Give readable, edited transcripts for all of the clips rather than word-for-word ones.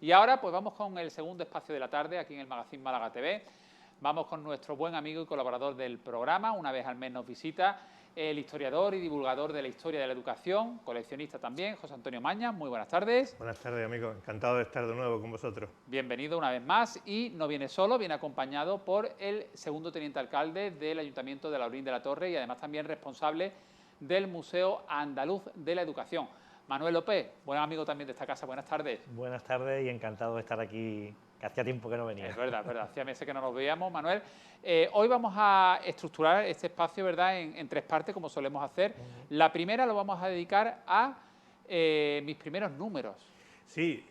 Y ahora pues vamos con el segundo espacio de la tarde aquí en el Magazín Málaga TV. Vamos con nuestro buen amigo y colaborador del programa. Una vez al mes nos visita el historiador y divulgador de la historia de la educación, coleccionista también, José Antonio Mañas. Muy buenas tardes. Buenas tardes, amigo. Encantado de estar de nuevo con vosotros. Bienvenido una vez más, y no viene solo, viene acompañado por el segundo teniente alcalde del Ayuntamiento de Laurín de la Torre y además también responsable del Museo Andaluz de la Educación. Manuel López, buen amigo también de esta casa. Buenas tardes. Buenas tardes y encantado de estar aquí, que hacía tiempo que no venía. Es verdad, hacía meses que no nos veíamos, Manuel. Hoy vamos a estructurar este espacio, ¿verdad?, en tres partes, como solemos hacer. La primera lo vamos a dedicar a mis primeros números. Sí,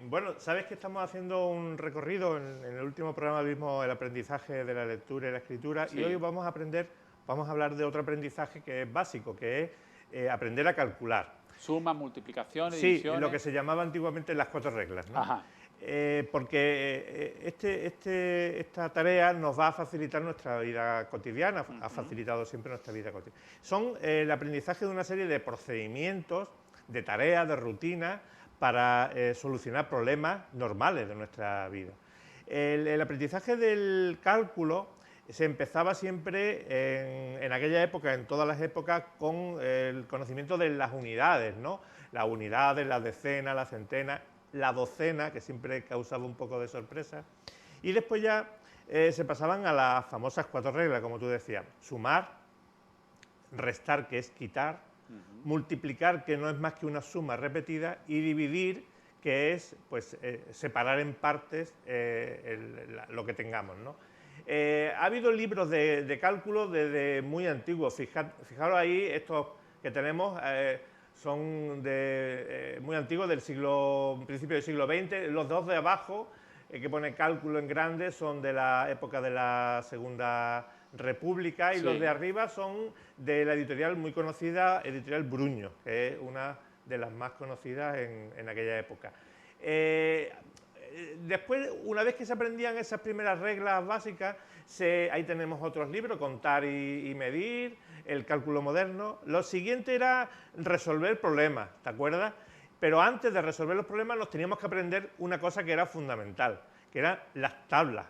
bueno, sabes que estamos haciendo un recorrido, en el último programa vimos el aprendizaje de la lectura y la escritura, sí. Y hoy vamos a hablar de otro aprendizaje que es básico, que es aprender a calcular. Suma, multiplicación, sí, divisiones. Lo que se llamaba antiguamente las 4 reglas, ¿no? Ajá. Porque esta tarea nos va a facilitar nuestra vida cotidiana, ha facilitado siempre nuestra vida cotidiana. Son el aprendizaje de una serie de procedimientos, de tareas, de rutinas, para solucionar problemas normales de nuestra vida. El aprendizaje del cálculo se empezaba siempre en aquella época, en todas las épocas, con el conocimiento de las unidades, ¿no? Las unidades, las decenas, las centenas, la docena, que siempre causaba un poco de sorpresa, y después ya se pasaban a las famosas 4 reglas, como tú decías: sumar, restar, que es quitar, multiplicar, que no es más que una suma repetida, y dividir, que es pues separar en partes lo que tengamos, ¿no? Ha habido libros de cálculo desde muy antiguos. Fijaros ahí, estos que tenemos son muy antiguos, principio del siglo XX. Los dos de abajo, que pone cálculo en grande, son de la época de la Segunda República, y los de arriba son de la editorial muy conocida, Editorial Bruño, que es una de las más conocidas en aquella época. Después, una vez que se aprendían esas primeras reglas básicas, ahí tenemos otros libros: Contar y medir, el cálculo moderno. Lo siguiente era resolver problemas, ¿te acuerdas? Pero antes de resolver los problemas nos teníamos que aprender una cosa que era fundamental, que eran las tablas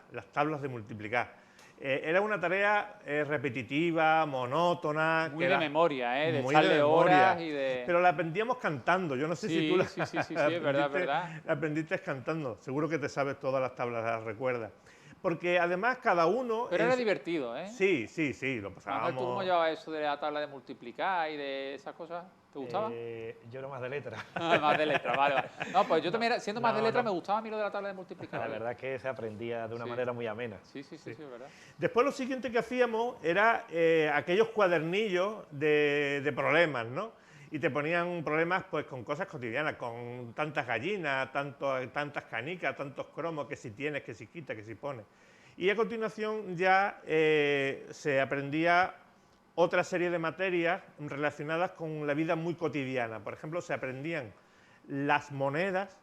de multiplicar. Era una tarea repetitiva, monótona. Muy de memoria, de muy echarle de memoria, horas y de... Pero la aprendíamos cantando. Yo no sé si tú sí, es verdad. La aprendiste cantando. Seguro que te sabes todas las tablas, las recuerdas. Porque además cada uno... Pero era divertido, ¿eh? Sí, lo pasábamos... ¿Tú cómo llevabas eso de la tabla de multiplicar y de esas cosas? ¿Te gustaba? Yo era más de letra. Más de letra, vale. No, pues yo también, siendo más de letra, me gustaba a mí lo de la tabla de multiplicar. La verdad es que se aprendía de una manera muy amena. Sí, es verdad. Después lo siguiente que hacíamos era aquellos cuadernillos de problemas, ¿no? Y te ponían problemas pues con cosas cotidianas, con tantas gallinas, tantas canicas, tantos cromos, que si tienes, que si quitas, que si pones. Y a continuación ya se aprendía otra serie de materias relacionadas con la vida muy cotidiana. Por ejemplo, se aprendían las monedas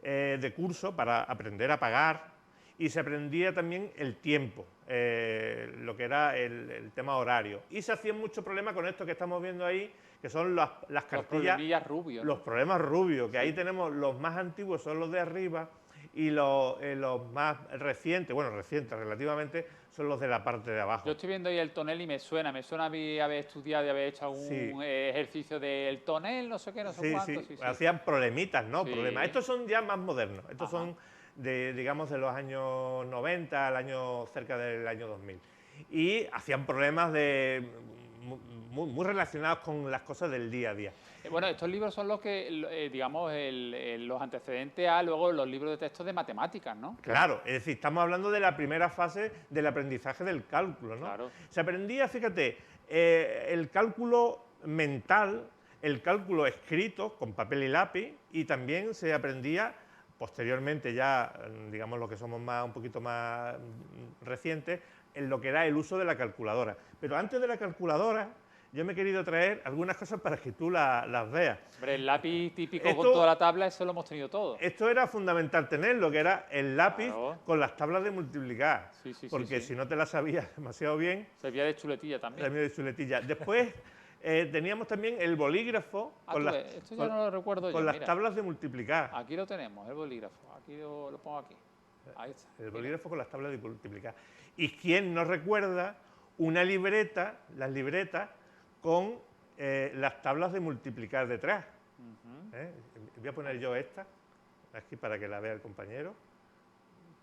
de curso para aprender a pagar, y se aprendía también el tiempo, lo que era el tema horario. Y se hacían muchos problemas con esto que estamos viendo ahí, que son las cartillas... Los rubios, ¿no? Los problemas rubios, que ahí tenemos los más antiguos, son los de arriba, y los más recientes, bueno, recientes relativamente, son los de la parte de abajo. Yo estoy viendo ahí el tonel y me suena a mí haber estudiado y haber hecho algún ejercicio del tonel, no sé qué, no sé cuánto. Sí. Hacían problemitas, ¿no? Sí. Problemas. Estos son ya más modernos, estos son digamos, de los años 90 cerca del año 2000. Y hacían problemas muy relacionados con las cosas del día a día. Bueno, estos libros son los que, digamos, los antecedentes a luego los libros de texto de matemáticas, ¿no? Claro, es decir, estamos hablando de la primera fase del aprendizaje del cálculo, ¿no? Claro. Se aprendía, fíjate, el cálculo mental, el cálculo escrito con papel y lápiz, y también se aprendía posteriormente, ya, digamos, lo que somos un poquito más recientes, en lo que era el uso de la calculadora. Pero antes de la calculadora, yo me he querido traer algunas cosas para que tú las veas. Hombre, el lápiz típico con toda la tabla, eso lo hemos tenido todo. Esto era fundamental tenerlo, que era el lápiz con las tablas de multiplicar. Porque si no te las sabías demasiado bien... Servía de chuletilla también. Servía de chuletilla. Después Teníamos también el bolígrafo esto ya no lo recuerdo con yo, las mira. tablas de multiplicar. Aquí lo tenemos, el bolígrafo. Aquí lo pongo aquí. Ahí está. El bolígrafo con las tablas de multiplicar. ¿Y quién no recuerda una libreta, las libretas, con las tablas de multiplicar detrás? Voy a poner yo esta, aquí para que la vea el compañero.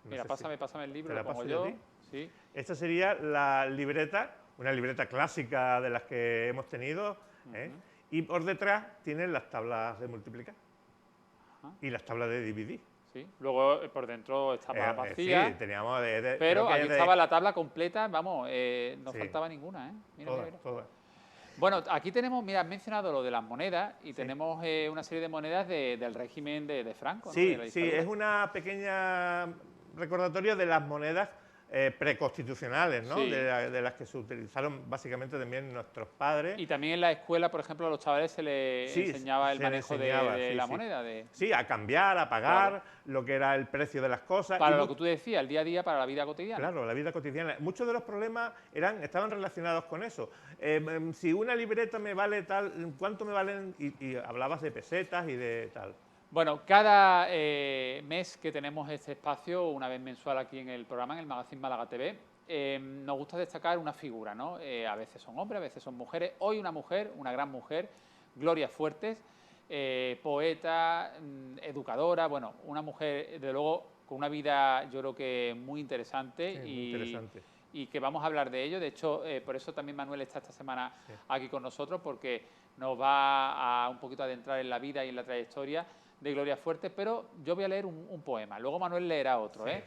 No Mira, sé pásame el libro, ¿te la lo pongo paso yo a yo. ti? Sí. Esta sería la libreta, una libreta clásica de las que hemos tenido, y por detrás tienen las tablas de multiplicar y las tablas de dividir. Sí. Luego por dentro estaba vacía, sí, teníamos pero aquí estaba la tabla completa, vamos, no Sí. faltaba ninguna, ¿eh? Mira, Todas, mira. todas. Bueno, aquí tenemos, mira, has mencionado lo de las monedas y tenemos una serie de monedas del régimen de Franco, ¿no? Sí, De la sí, dictadura. es una pequeña recordatorio de las monedas preconstitucionales, ¿no? Sí. De las que se utilizaron básicamente también nuestros padres. Y también en la escuela, por ejemplo, a los chavales se les Sí, enseñaba el se les manejo de enseñaba, la sí. moneda. Sí, a cambiar, a pagar, Claro. lo que era el precio de las cosas. Para y lo que tú decías, el día a día, para la vida cotidiana. Claro, la vida cotidiana. Muchos de los problemas estaban relacionados con eso. Si una libreta me vale tal, ¿cuánto me valen? Y hablabas de pesetas y de tal. Bueno, cada mes que tenemos este espacio, una vez mensual aquí en el programa, en el Magazín Málaga TV, nos gusta destacar una figura, ¿no? A veces son hombres, a veces son mujeres. Hoy una mujer, una gran mujer, Gloria Fuertes, poeta, educadora, bueno, una mujer, de luego, con una vida yo creo que muy interesante, Sí, muy interesante. y que vamos a hablar de ello. De hecho, por eso también Manuel está esta semana aquí con nosotros, porque nos va a un poquito adentrar en la vida y en la trayectoria de Gloria Fuertes, pero yo voy a leer un poema, luego Manuel leerá otro, ¿eh?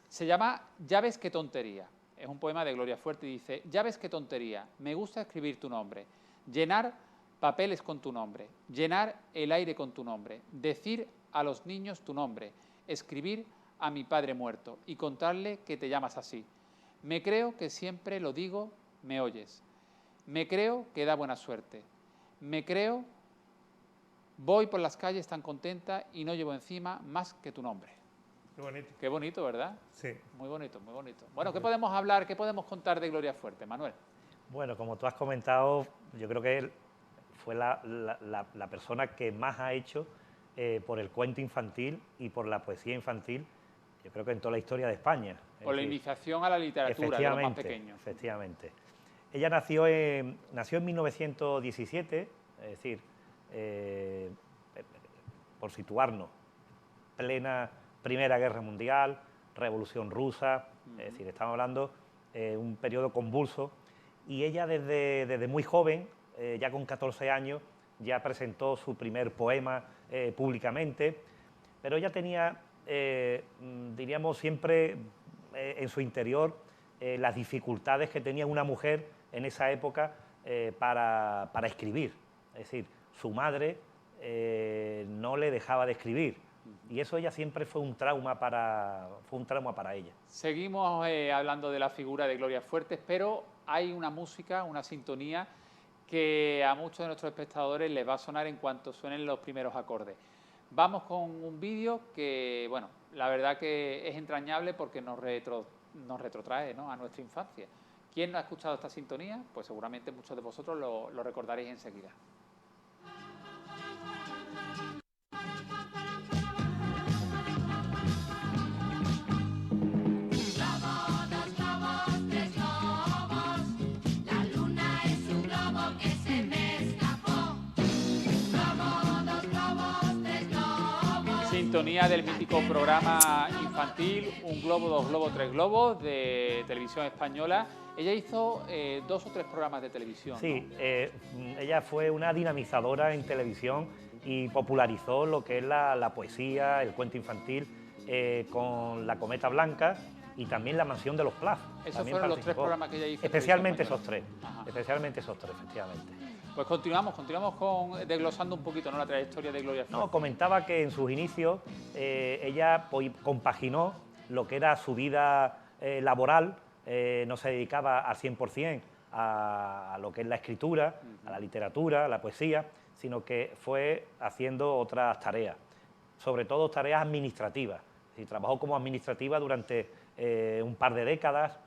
Se llama Ya ves qué tontería, es un poema de Gloria Fuertes y dice: ya ves qué tontería, me gusta escribir tu nombre, llenar papeles con tu nombre, llenar el aire con tu nombre, decir a los niños tu nombre, escribir a mi padre muerto y contarle que te llamas así. Me creo que siempre lo digo, me oyes. Me creo que da buena suerte. Me creo, voy por las calles tan contenta y no llevo encima más que tu nombre. Qué bonito. Qué bonito, ¿verdad? Sí. Muy bonito, muy bonito. Bueno, ¿qué podemos hablar, qué podemos contar de Gloria Fuertes, Manuel? Bueno, como tú has comentado, yo creo que él fue la persona que más ha hecho por el cuento infantil y por la poesía infantil, yo creo que en toda la historia de España. Por la iniciación a la literatura de los más pequeños. Efectivamente. Ella nació en 1917, es decir, por situarnos, plena Primera Guerra Mundial, Revolución Rusa, es decir, estamos hablando de un periodo convulso, y ella desde muy joven, ya con 14 años, ya presentó su primer poema públicamente, pero ella tenía, diríamos, siempre en su interior las dificultades que tenía una mujer en esa época para escribir. Es decir, su madre no le dejaba de escribir, y eso ella siempre fue un trauma para ella. Seguimos hablando de la figura de Gloria Fuertes, pero hay una música, una sintonía que a muchos de nuestros espectadores les va a sonar en cuanto suenen los primeros acordes. Vamos con un vídeo que, bueno, la verdad que es entrañable porque nos retrotrae, ¿no?, a nuestra infancia. ¿Quién no ha escuchado esta sintonía? Pues seguramente muchos de vosotros lo recordaréis enseguida. Sintonía del mítico programa infantil Un globo, dos globos, tres globos de Televisión Española. Ella hizo 2 o 3 programas de televisión, Sí, ¿no? ella fue una dinamizadora en televisión y popularizó lo que es la poesía, el cuento infantil, con La Cometa Blanca y también La Mansión de los Plaz. Esos fueron los 3 programas que ella hizo. Especialmente esos 3, Ajá. especialmente esos 3, efectivamente. Pues continuamos desglosando un poquito, ¿no?, la trayectoria de Gloria Fuertes. No, comentaba que en sus inicios ella compaginó lo que era su vida laboral, no se dedicaba al 100% a lo que es la escritura, a la literatura, a la poesía, sino que fue haciendo otras tareas, sobre todo tareas administrativas. Y trabajó como administrativa durante un par de décadas.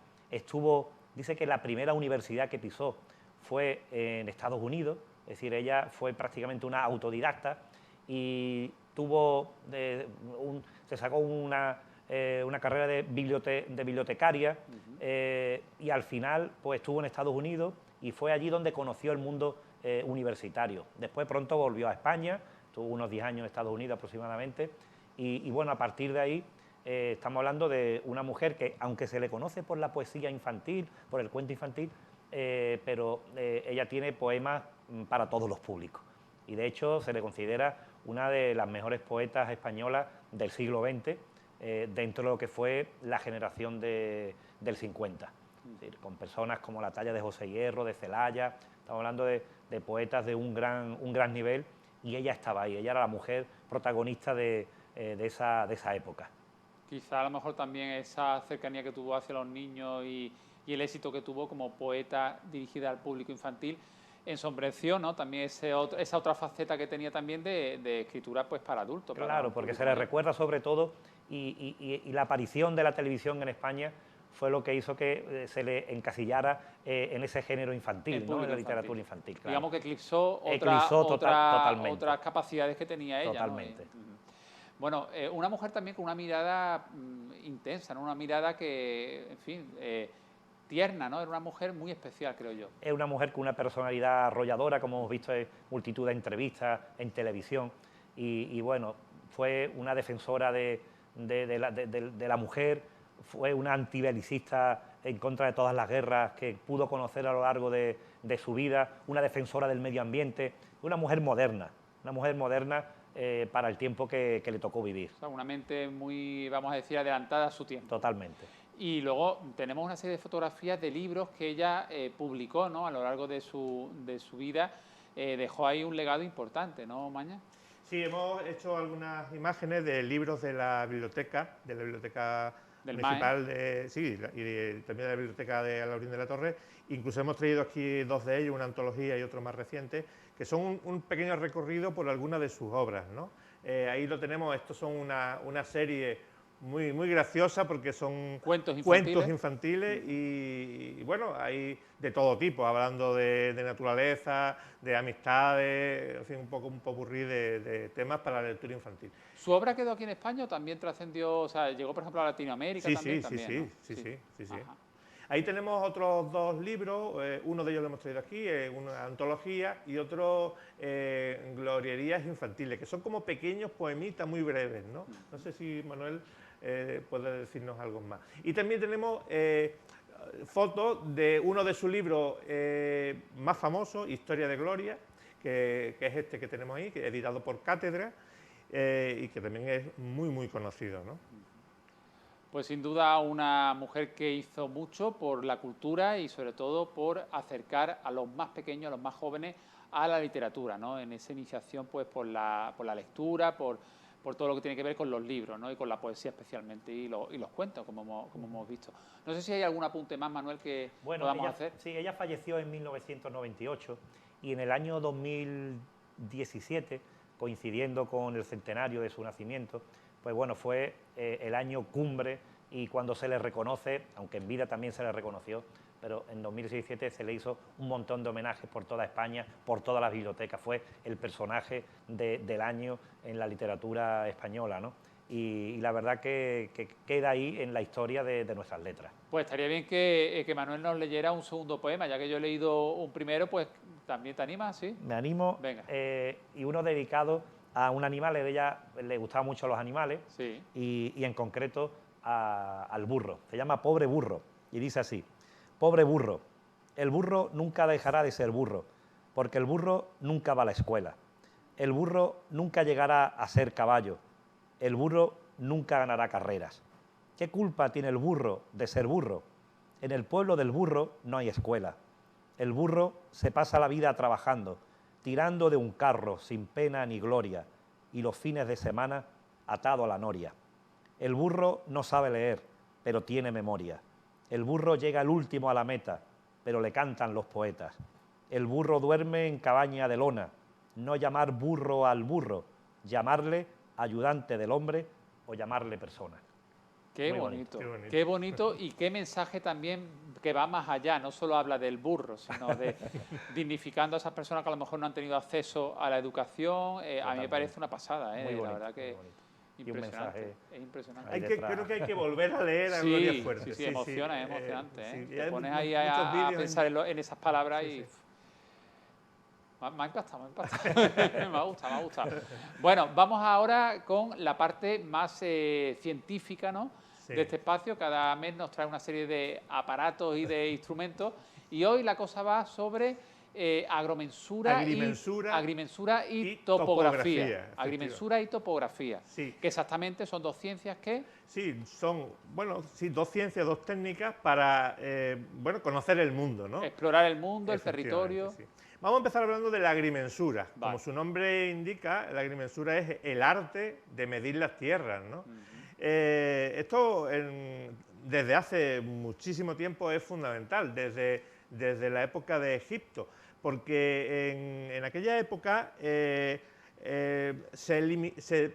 Dice que la primera universidad que pisó fue en Estados Unidos, es decir, ella fue prácticamente una autodidacta y se sacó una carrera de bibliotecaria y al final pues estuvo en Estados Unidos y fue allí donde conoció el mundo universitario. Después pronto volvió a España, estuvo unos 10 años en Estados Unidos aproximadamente y bueno, a partir de ahí estamos hablando de una mujer que, aunque se le conoce por la poesía infantil, por el cuento infantil, pero ella tiene poemas para todos los públicos y de hecho se le considera una de las mejores poetas españolas del siglo XX, dentro de lo que fue la generación del 50, es decir, con personas como la talla de José Hierro, de Celaya, estamos hablando de poetas de un gran nivel y ella estaba ahí, ella era la mujer protagonista de esa época. Quizá a lo mejor también esa cercanía que tuvo hacia los niños y el éxito que tuvo como poeta dirigida al público infantil ensombreció, ¿no?, también esa otra faceta que tenía también de escritura pues para adultos. Claro, porque se le recuerda sobre todo y la aparición de la televisión en España fue lo que hizo que se le encasillara en ese género infantil, ¿no?, en la literatura infantil. Claro. Digamos que eclipsó otras capacidades que tenía ella. Totalmente. ¿No? Bueno, una mujer también con una mirada intensa, ¿no?, una mirada que, en fin, tierna, ¿no? Era una mujer muy especial, creo yo. Es una mujer con una personalidad arrolladora, como hemos visto en multitud de entrevistas en televisión, y bueno, fue una defensora de la mujer, fue una antibelicista en contra de todas las guerras que pudo conocer a lo largo de su vida, una defensora del medio ambiente, una mujer moderna para el tiempo que le tocó vivir. O sea, una mente muy, vamos a decir, adelantada a su tiempo. Totalmente. Y luego tenemos una serie de fotografías de libros que ella publicó, ¿no?, a lo largo de su vida. Dejó ahí un legado importante, ¿no, Maña? Sí, hemos hecho algunas imágenes de libros de la biblioteca del municipal y también de la biblioteca de Laurín de la Torre. Incluso hemos traído aquí dos de ellos, una antología y otro más reciente, que son un pequeño recorrido por algunas de sus obras, ¿no? Ahí lo tenemos, estos son una serie muy graciosa porque son cuentos infantiles y bueno, hay de todo tipo, hablando de naturaleza, de amistades, en fin, un popurrí de temas para la lectura infantil. ¿Su obra quedó aquí en España o también trascendió, o sea, llegó por ejemplo a Latinoamérica? Sí. Ahí tenemos otros dos libros, uno de ellos lo hemos traído aquí, una antología y otro glorierías infantiles, que son como pequeños poemitas muy breves, ¿no? No sé si Manuel puede decirnos algo más. Y también tenemos fotos de uno de sus libros más famosos, Historia de Gloria, que es este que tenemos ahí, que es editado por Cátedra y que también es muy conocido, ¿no? Pues sin duda una mujer que hizo mucho por la cultura y sobre todo por acercar a los más pequeños, a los más jóvenes, a la literatura, ¿no? En esa iniciación pues por la lectura, por todo lo que tiene que ver con los libros, ¿no?, y con la poesía especialmente y los cuentos, como hemos visto. No sé si hay algún apunte más, Manuel, que podamos hacer. Sí, ella falleció en 1998 y en el año 2017, coincidiendo con el centenario de su nacimiento, pues bueno, fue el año cumbre y cuando se le reconoce, aunque en vida también se le reconoció, pero en 2017 se le hizo un montón de homenajes por toda España, por todas las bibliotecas. Fue el personaje del año en la literatura española, ¿no? Y la verdad que queda ahí en la historia de nuestras letras. Pues estaría bien que Manuel nos leyera un segundo poema, ya que yo he leído un primero, pues ¿también te animas? ¿Sí? Me animo. Venga. Y uno dedicado a un animal, a ella le gustaban mucho los animales, sí, y en concreto al burro. Se llama Pobre Burro y dice así: pobre burro, el burro nunca dejará de ser burro, porque el burro nunca va a la escuela. El burro nunca llegará a ser caballo. El burro nunca ganará carreras. ¿Qué culpa tiene el burro de ser burro? En el pueblo del burro no hay escuela. El burro se pasa la vida trabajando, tirando de un carro sin pena ni gloria, y los fines de semana atado a la noria. El burro no sabe leer, pero tiene memoria. El burro llega el último a la meta, pero le cantan los poetas. El burro duerme en cabaña de lona. No llamar burro al burro, llamarle ayudante del hombre o llamarle persona. Qué Muy bonito, qué bonito. qué bonito y qué mensaje también que va más allá, no solo habla del burro, sino de dignificando a esas personas que a lo mejor no han tenido acceso a la educación. A mí me Totalmente. parece una pasada, Muy bonito, la verdad que muy bonito. Y un impresionante, mensaje es impresionante. ahí Creo que hay que volver a leer a Gloria Fuerte. Sí, emociona, es emocionante. sí, Te hay pones ahí muchos a vídeos pensar en esas palabras Sí, y... sí. Me ha impactado, me ha impactado. Me ha gustado, me ha gustado. Bueno, vamos ahora con la parte más científica, ¿no? Sí. De este espacio. Cada mes nos trae una serie de aparatos y de instrumentos. Y hoy la cosa va sobre agrimensura y topografía. Agrimensura y topografía. Sí. Que exactamente son dos ciencias que... Sí, son, dos ciencias, dos técnicas para, conocer el mundo, ¿no? Explorar el mundo, el Efectivamente, territorio. sí. Vamos a empezar hablando de la agrimensura. Vale. Como su nombre indica, la agrimensura es el arte de medir las tierras, ¿no? Esto desde hace muchísimo tiempo es fundamental, desde la época de Egipto, porque en aquella época se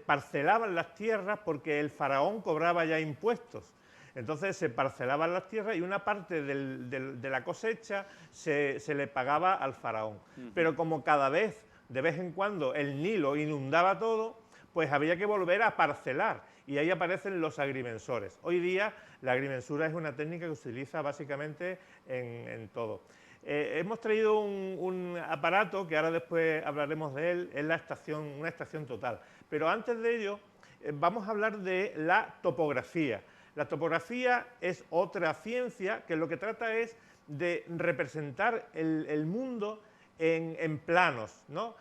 parcelaban las tierras porque el faraón cobraba ya impuestos. Entonces se parcelaban las tierras y una parte de la cosecha se le pagaba al faraón. Pero como de vez en cuando, el Nilo inundaba todo, pues había que volver a parcelar y ahí aparecen los agrimensores. Hoy día la agrimensura es una técnica que se utiliza básicamente en todo. Hemos traído un aparato que ahora después hablaremos de él, es una estación total. Pero antes de ello vamos a hablar de la topografía. La topografía es otra ciencia que lo que trata es de representar el mundo en planos, ¿no?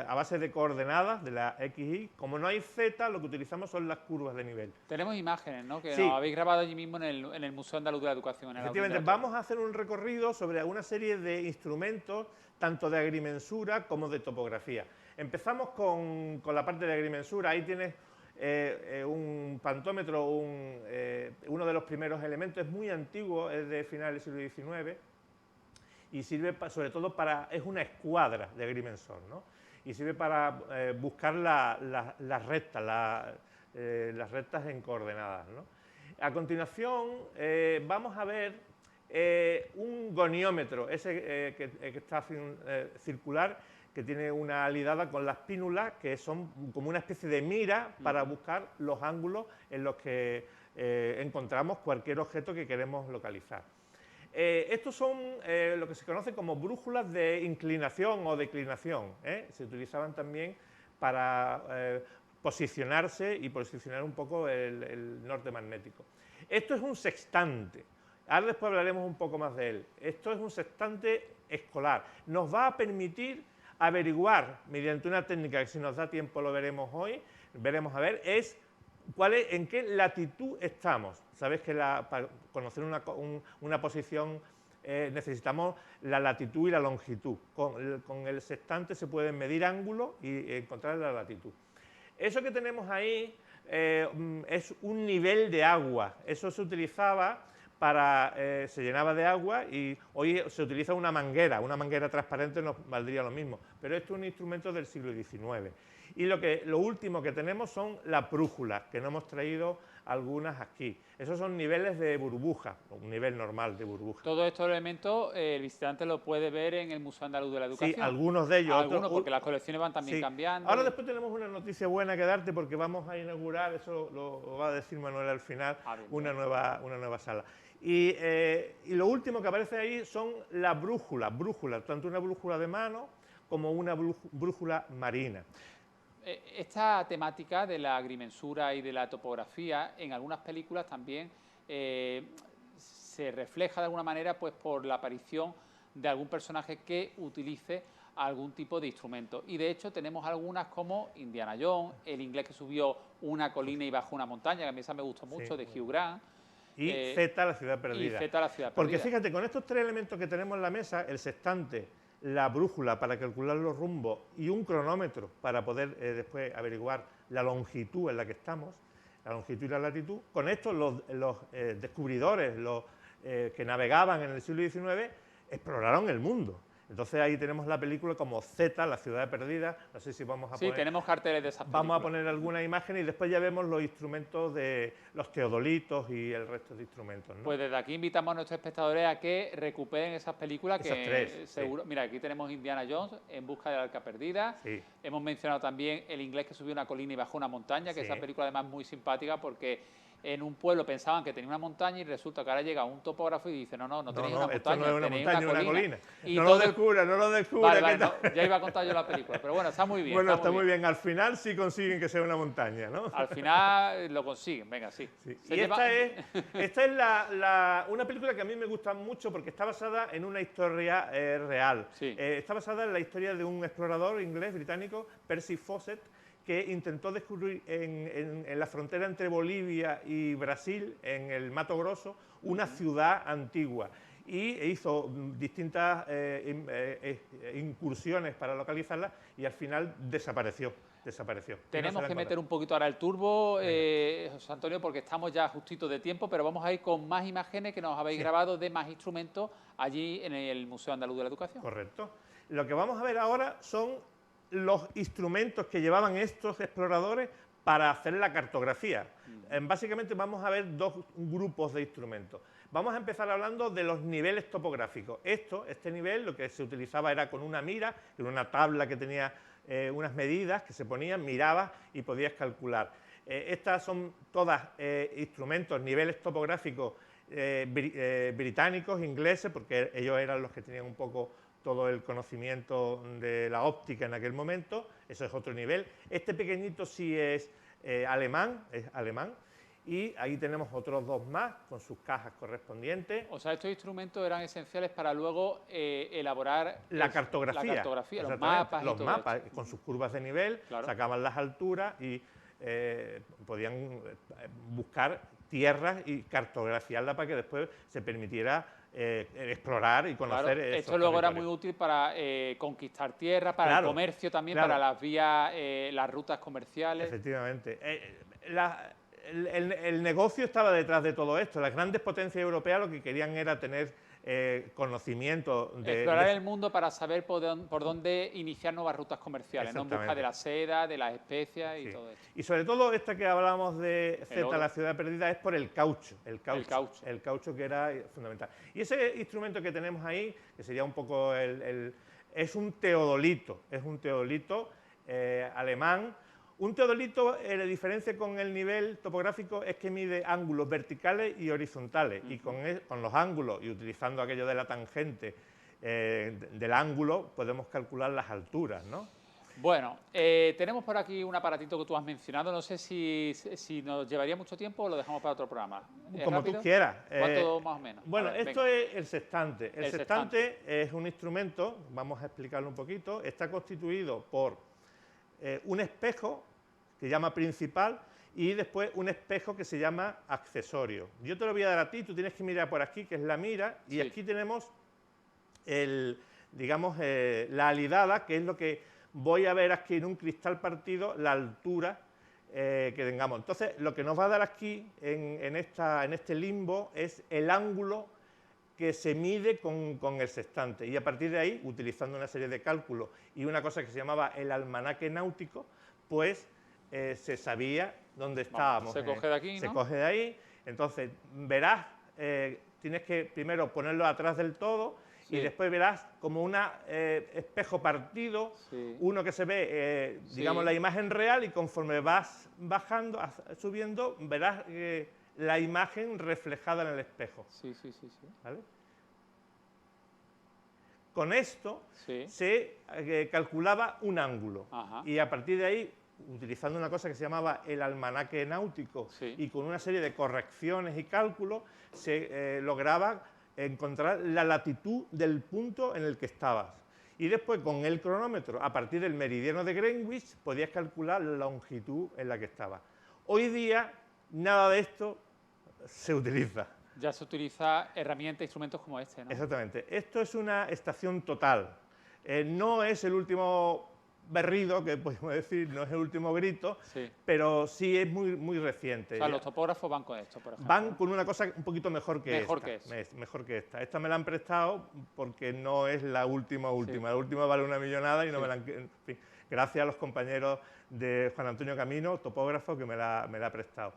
A base de coordenadas de la X, Y. Como no hay Z, lo que utilizamos son las curvas de nivel. Tenemos imágenes, ¿no? Que Sí. nos habéis grabado allí mismo en el Museo Andaluz de la Educación. Efectivamente, vamos a hacer un recorrido sobre una serie de instrumentos, tanto de agrimensura como de topografía. Empezamos con la parte de agrimensura. Ahí tienes un pantómetro, uno de los primeros elementos, es muy antiguo, es de finales del siglo XIX y sirve sobre todo es una escuadra de agrimensor, ¿no? Y sirve para buscar las rectas, las rectas en coordenadas, ¿no? A continuación vamos a ver un goniómetro, ese que está circular, que tiene una alidada con las pínulas, que son como una especie de mira para buscar los ángulos en los que encontramos cualquier objeto que queremos localizar. Estos son lo que se conoce como brújulas de inclinación o declinación. Se utilizaban también para posicionarse y posicionar un poco el norte magnético. Esto es un sextante. Ahora después hablaremos un poco más de él. Esto es un sextante escolar. Nos va a permitir averiguar, mediante una técnica que si nos da tiempo lo veremos hoy, veremos a ver, es en qué latitud estamos. Sabes que para conocer una posición necesitamos la latitud y la longitud. Con el sextante se pueden medir ángulos y encontrar la latitud. Eso que tenemos ahí es un nivel de agua. Eso se utilizaba se llenaba de agua y hoy se utiliza una manguera transparente nos valdría lo mismo, pero esto es un instrumento del siglo XIX. Y lo último que tenemos son las brújulas, que no hemos traído algunas aquí. Esos son niveles de burbuja, un nivel normal de burbuja. Todos estos elementos el visitante lo puede ver en el Museo Andaluz de la Educación. Sí, algunos de ellos. Algunos, porque las colecciones van también cambiando. Ahora después tenemos una noticia buena que darte porque vamos a inaugurar, eso lo va a decir Manuel al final, una nueva sala. Y lo último que aparece ahí son las brújulas, tanto una brújula de mano como una brújula marina. Esta temática de la agrimensura y de la topografía en algunas películas también se refleja de alguna manera pues, por la aparición de algún personaje que utilice algún tipo de instrumento. Y de hecho tenemos algunas como Indiana Jones, el inglés que subió una colina y bajó una montaña, que a mí esa me gustó mucho, de Hugh Grant. Y Z, la ciudad perdida. Porque fíjate, con estos tres elementos que tenemos en la mesa, el sextante, la brújula para calcular los rumbos y un cronómetro para poder después averiguar la longitud en la que estamos, la longitud y la latitud, con esto los descubridores, los que navegaban en el siglo XIX, exploraron el mundo. Entonces ahí tenemos la película como Z, la ciudad perdida. No sé si vamos a Sí, poner... tenemos carteles de esas películas. Vamos a poner alguna imagen y después ya vemos los instrumentos de los teodolitos y el resto de instrumentos, ¿no? Pues desde aquí invitamos a nuestros espectadores a que recuperen esas películas Esas que tres, seguro... Mira, aquí tenemos Indiana Jones, En busca del arca perdida. Sí. Hemos mencionado también El inglés que subió una colina y bajó una montaña, que Sí. esa película además muy simpática porque en un pueblo pensaban que tenía una montaña y resulta que ahora llega un topógrafo y dice, no tenéis una esto montaña, no es una tenéis montaña, una colina. Y No todo lo el- descubra, no lo descubra. Vale, que vale, tal. no, ya iba a contar yo la película, pero bueno, está muy bien. Bueno, está muy bien. Al final sí consiguen que sea una montaña, ¿no? Al final lo consiguen, venga, sí. Sí. Se Y lleva- esta es una película que a mí me gusta mucho porque está basada en una historia real. Sí. Está basada en la historia de un explorador inglés, británico, Percy Fawcett, que intentó descubrir en la frontera entre Bolivia y Brasil, en el Mato Grosso, una ciudad antigua. Y hizo distintas incursiones para localizarla y al final desapareció. Tenemos que meter un poquito ahora el turbo, José Antonio, porque estamos ya justito de tiempo, pero vamos a ir con más imágenes que nos habéis grabado de más instrumentos allí en el Museo Andaluz de la Educación. Correcto. Lo que vamos a ver ahora son los instrumentos que llevaban estos exploradores para hacer la cartografía. Básicamente vamos a ver dos grupos de instrumentos. Vamos a empezar hablando de los niveles topográficos. Este nivel lo que se utilizaba era con una mira, con una tabla que tenía unas medidas que se ponían, mirabas y podías calcular. Estas son todas instrumentos, niveles topográficos británicos, ingleses, porque ellos eran los que tenían un poco todo el conocimiento de la óptica en aquel momento. Eso es otro nivel. Este pequeñito sí es alemán, y ahí tenemos otros dos más con sus cajas correspondientes. O sea, estos instrumentos eran esenciales para luego elaborar La cartografía, los mapas. los mapas con sus curvas de nivel, Claro. sacaban las alturas y podían buscar tierras y cartografiarlas para que después se permitiera explorar y conocer. Claro, esos esto luego era territorios. muy útil para conquistar tierra, para el comercio también, para las vías, las rutas comerciales. Efectivamente. El negocio estaba detrás de todo esto. Las grandes potencias europeas lo que querían era tener conocimiento de... Explorar el mundo para saber por dónde iniciar nuevas rutas comerciales, ¿no? En busca de la seda, de las especias y todo esto. Y sobre todo esta que hablábamos de El Z, oro. la ciudad perdida, es por el caucho. El caucho. caucho que era fundamental. Y ese instrumento que tenemos ahí, que sería un poco es un teodolito. Es un teodolito alemán. Un teodolito, la diferencia con el nivel topográfico es que mide ángulos verticales y horizontales. Y con los ángulos, y utilizando aquello de la tangente del ángulo, podemos calcular las alturas, ¿no? Bueno, tenemos por aquí un aparatito que tú has mencionado. No sé si nos llevaría mucho tiempo o lo dejamos para otro programa. Como rápido? tú quieras. ¿Cuánto más o menos? Bueno, A ver, esto venga. es el sextante. El sextante es un instrumento, vamos a explicarlo un poquito, está constituido por un espejo que se llama principal y después un espejo que se llama accesorio. Yo te lo voy a dar a ti, tú tienes que mirar por aquí, que es la mira, y Sí. aquí tenemos la alidada, que es lo que voy a ver aquí en un cristal partido, la altura que tengamos. Entonces, lo que nos va a dar aquí, en este limbo, es el ángulo que se mide con el sextante. Y a partir de ahí, utilizando una serie de cálculos y una cosa que se llamaba el almanaque náutico, pues se sabía dónde estábamos. Se coge de aquí, Se ¿no? coge de ahí. Entonces, verás, tienes que primero ponerlo atrás del todo. Sí. Y después verás como un espejo partido, Sí. uno que se ve, digamos, Sí. la imagen real, y conforme vas bajando, subiendo, verás la imagen reflejada en el espejo. Sí. ¿Vale? Con esto Sí. se calculaba un ángulo. Ajá. Y a partir de ahí, utilizando una cosa que se llamaba el almanaque náutico, Sí. y con una serie de correcciones y cálculos, se lograba encontrar la latitud del punto en el que estabas. Y después, con el cronómetro, a partir del meridiano de Greenwich, podías calcular la longitud en la que estabas. Hoy día, nada de esto se utiliza. Ya se utiliza herramientas, instrumentos como este, ¿no? Exactamente. Esto es una estación total. No es el último berrido, que podemos decir, no es el último grito, Sí. pero sí es muy reciente. O sea, los topógrafos van con esto, por ejemplo. Van con una cosa un poquito mejor que Mejor esta. que eso. Mejor que esta. Esta me la han prestado porque no es la última. La última vale una millonada y no me la han... En fin, gracias a los compañeros de Juan Antonio Camino, topógrafo, que me la ha prestado.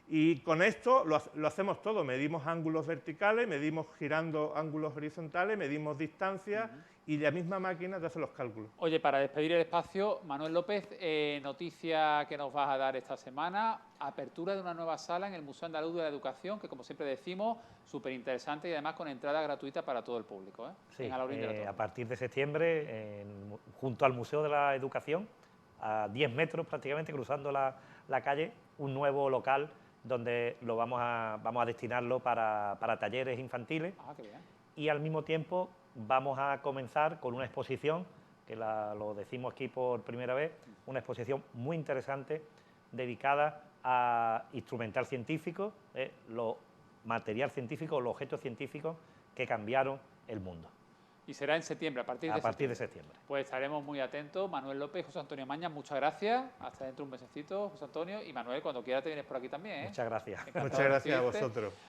Y con esto lo hacemos todo. Medimos ángulos verticales, medimos girando ángulos horizontales, medimos distancias y la misma máquina te hace los cálculos. Oye, para despedir el espacio, Manuel López, noticia que nos vas a dar esta semana, apertura de una nueva sala en el Museo Andaluz de la Educación, que como siempre decimos, súper interesante y además con entrada gratuita para todo el público, ¿eh? Sí, En Alaurín de la Torre. a partir de septiembre, junto al Museo de la Educación, a 10 metros prácticamente, cruzando la calle, un nuevo local donde vamos a destinarlo para talleres infantiles. Ah, qué bien. Y al mismo tiempo vamos a comenzar con una exposición, que lo decimos aquí por primera vez, una exposición muy interesante dedicada a instrumental científico, lo material científico, los objetos científicos que cambiaron el mundo. Y será en septiembre, a partir de septiembre. Pues estaremos muy atentos. Manuel López, José Antonio Mañas, muchas gracias. Hasta dentro de un mesecito, José Antonio. Y Manuel, cuando quiera te vienes por aquí también, ¿eh? Muchas gracias. Encantado Muchas de gracias a recibirte. vosotros.